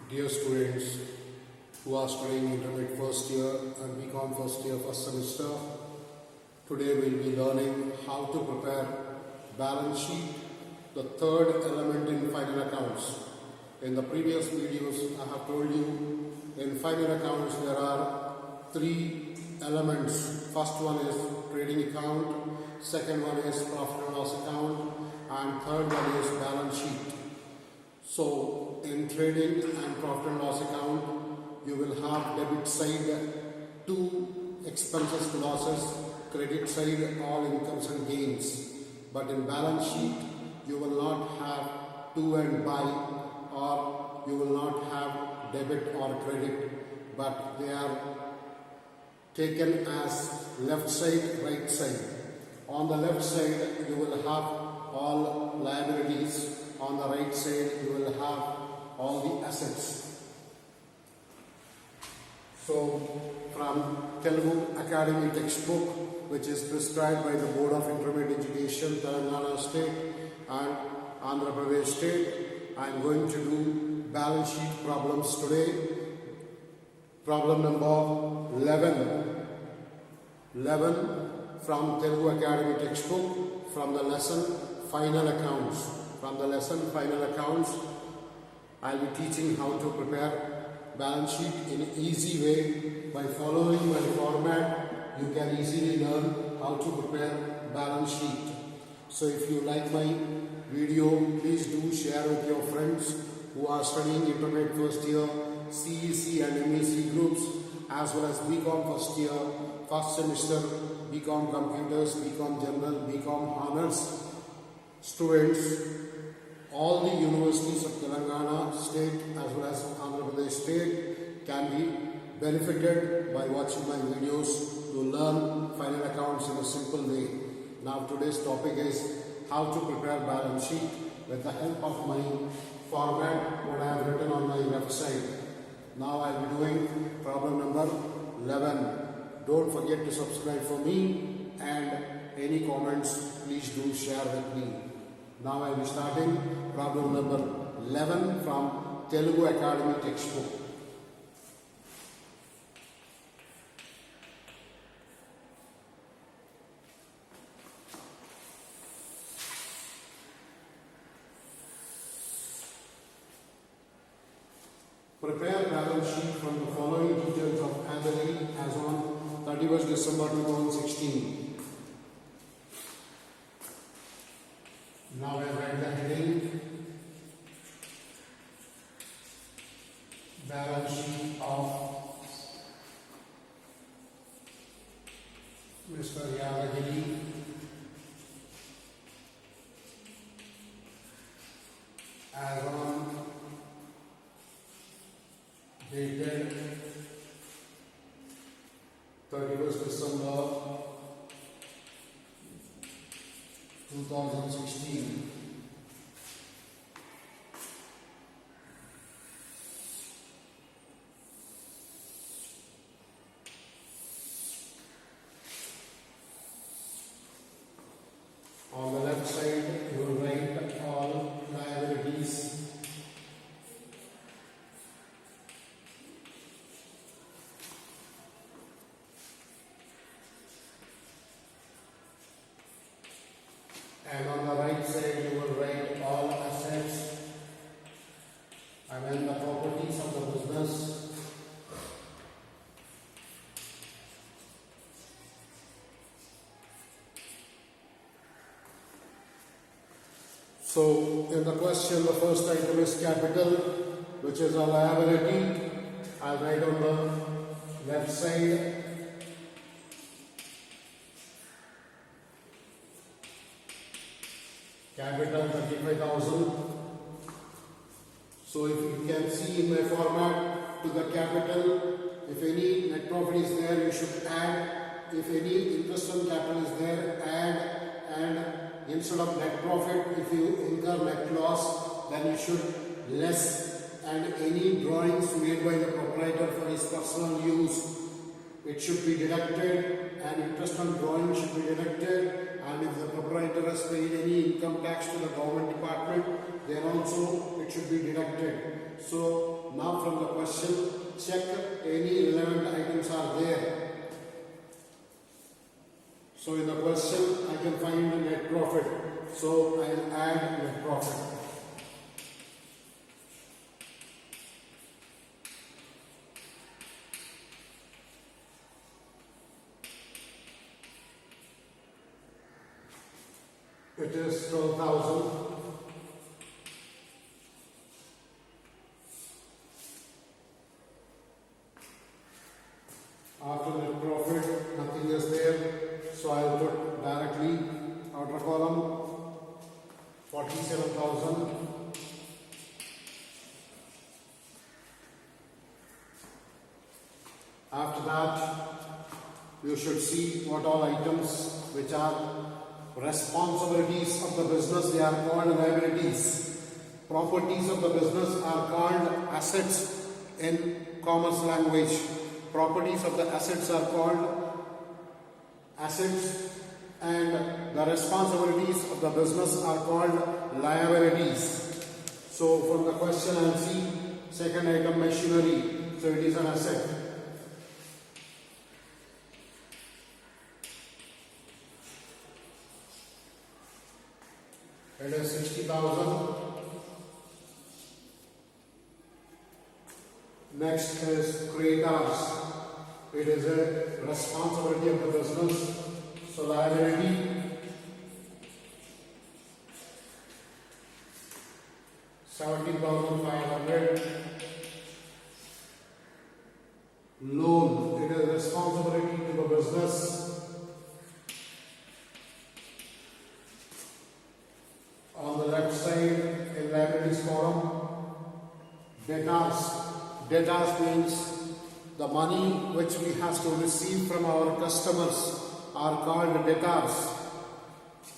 Dear students who are studying intermediate first year and BCom first year first semester, today we will be learning how to prepare balance sheet, the third element in final accounts. In the previous videos I have told you in final accounts there are three elements. First one is trading account, second one is profit and loss account, and third one is balance sheet. So in trading and profit and loss account, you will have debit side two expenses to losses, credit side all incomes and gains. But in balance sheet, you will not have to and buy, or you will not have debit or credit, but they are taken as left side, right side. On the left side, you will have all liabilities. On the right side, you will have all the assets. So, from Telugu Academy textbook, which is prescribed by the Board of Intermediate Education, Telangana State and Andhra Pradesh State, I am going to do balance sheet problems today. Problem number 11. 11 from Telugu Academy textbook, from the lesson Final Accounts. From the lesson Final Accounts, I will be teaching how to prepare balance sheet in an easy way. By following my format, you can easily learn how to prepare balance sheet. So if you like my video, please do share with your friends who are studying intermediate first year, CEC and MEC groups, as well as BCom first year, first semester, BCom Computers, BCom General, BCom Honors students. All the universities of Telangana State as well as Andhra Pradesh State can be benefited by watching my videos to learn final accounts in a simple way. Now today's topic is how to prepare balance sheet with the help of my format what I have written on my left side. Now I will be doing problem number 11. Don't forget to subscribe for me, and any comments please do share with me. Now I will be starting problem number 11 from Telugu Academy textbook. Prepare balance sheet from the following details of Adani as on 31st December 2016. Now I write the heading balance sheet of Mr. Yadagiri as on dated 31st December 2016. On the left side, you will write all liabilities. And on the right side, you will write all assets. I mean the properties of the business. So, in the question, the first item is capital, which is a liability. I'll write on the left side. Capital 35,000. So if you can see in my format, to the capital, if any net profit is there, you should add. If any interest on capital is there, add. And instead of net profit, if you incur net loss, then you should less. And any drawings made by the proprietor for his personal use, it should be deducted, and interest on drawing should be deducted. And if the proprietor has paid any income tax to the government department, then also it should be deducted. So now from the question, check any relevant items are there. So in the question, I can find the net profit. So I'll add net profit. It is 12,000. After net profit, nothing is there. So I'll put directly outer column 47,000. After that, you should see what all items which are responsibilities of the business, they are called liabilities. Properties of the business are called assets in commerce language. Properties of the assets are called assets, and the responsibilities of the business are called liabilities. So from the question I will see second item, machinery. So it is an asset. It is 60,000. Next is creditors. It is a responsibility of the business. So liability. 17,500. Loan. It is responsibility to the business. On the left side in liabilities column, debtors. Debtors means the money which we have to receive from our customers are called debtors.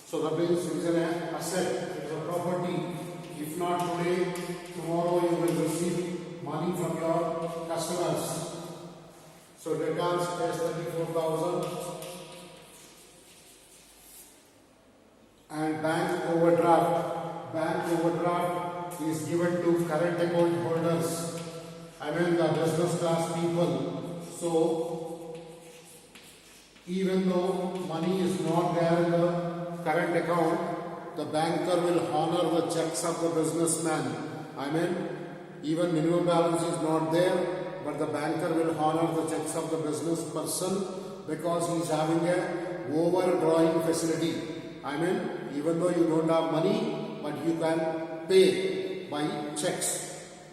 So the bills is an asset, it is a property. If not today, tomorrow you will receive money from your customers. So debtors is 34,000. And bank overdraft. Bank overdraft is given to current account holders. I mean the business class people. So even though money is not there in the current account, the banker will honor the checks of the businessman. I mean even minimum balance is not there, but the banker will honor the checks of the business person because he is having a overdrawing facility. I mean, even though you don't have money, but you can pay by checks.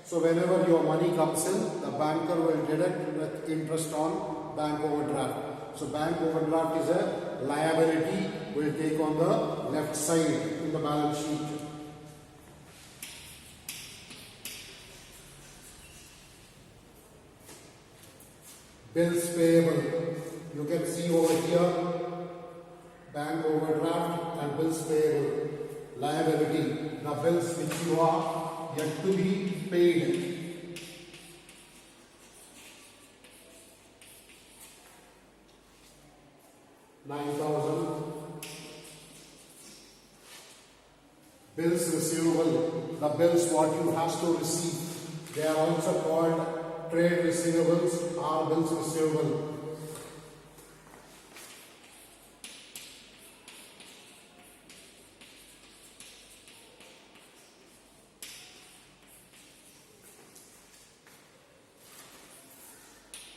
So whenever your money comes in, the banker will deduct with interest on bank overdraft. So bank overdraft is a liability we'll take on the left side in the balance sheet. Bills payable. You can see over here bank overdraft and bills payable. Liability. The bills which you are yet to be paid. $9,000. Bills receivable. The bills what you have to receive. They are also called trade receivables or bills receivable.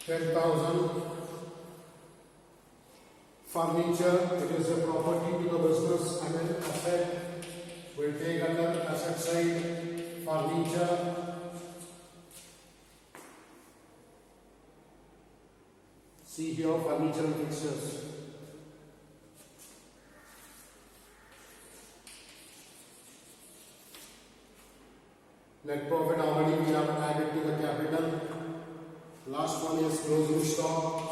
$10,000. Furniture, it is a property to the business and an asset. We'll take under asset side furniture. See here furniture and fixtures. Net profit already we have added to the capital. Last one is closing stock.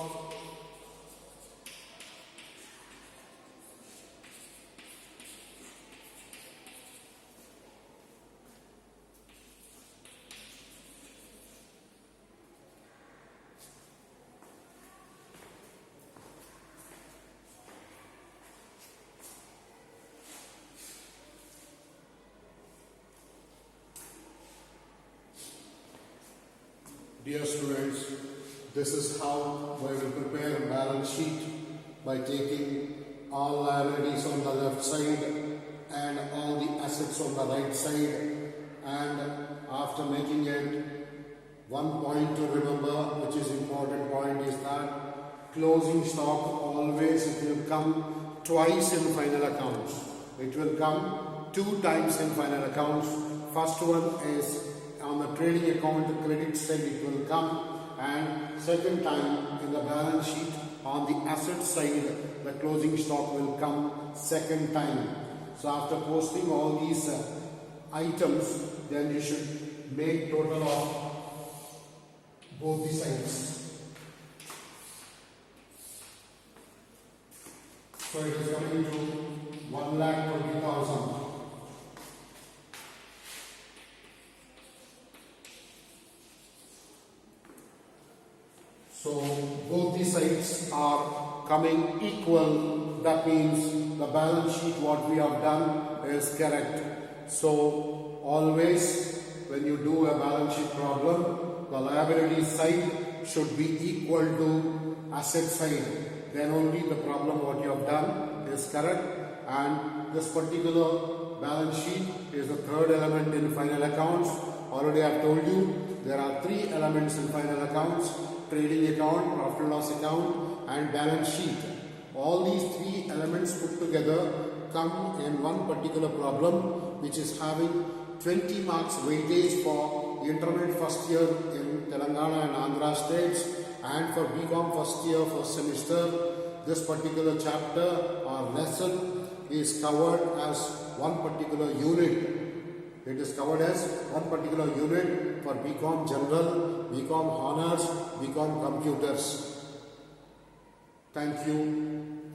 Dear students, this is how we will prepare a balance sheet by taking all liabilities on the left side and all the assets on the right side, and after making it, one point to remember, which is important point, is that closing stock always it will come twice in final accounts. It will come 2 times in final accounts. First one is on the trading account, the credit side it will come, and second time in the balance sheet on the asset side the closing stock will come second time. So after posting all these items, then you should make total of both the sides. So it is coming to 1,20,000. So both the sides are coming equal. That means the balance sheet what we have done is correct. So always when you do a balance sheet problem, the liability side should be equal to asset side. Then only the problem what you have done is correct. And this particular balance sheet is the third element in final accounts. Already I have told you there are 3 elements in final accounts: trading account, profit and loss account, and balance sheet. All these 3 elements put together come in one particular problem, which is having 20 marks weightage for intermediate first year in Telangana and Andhra states, and for BCom first year first semester. This particular chapter or lesson is covered as one particular unit. It is covered as one particular unit for BCom General, BCom Honors, BCom Computers. Thank you.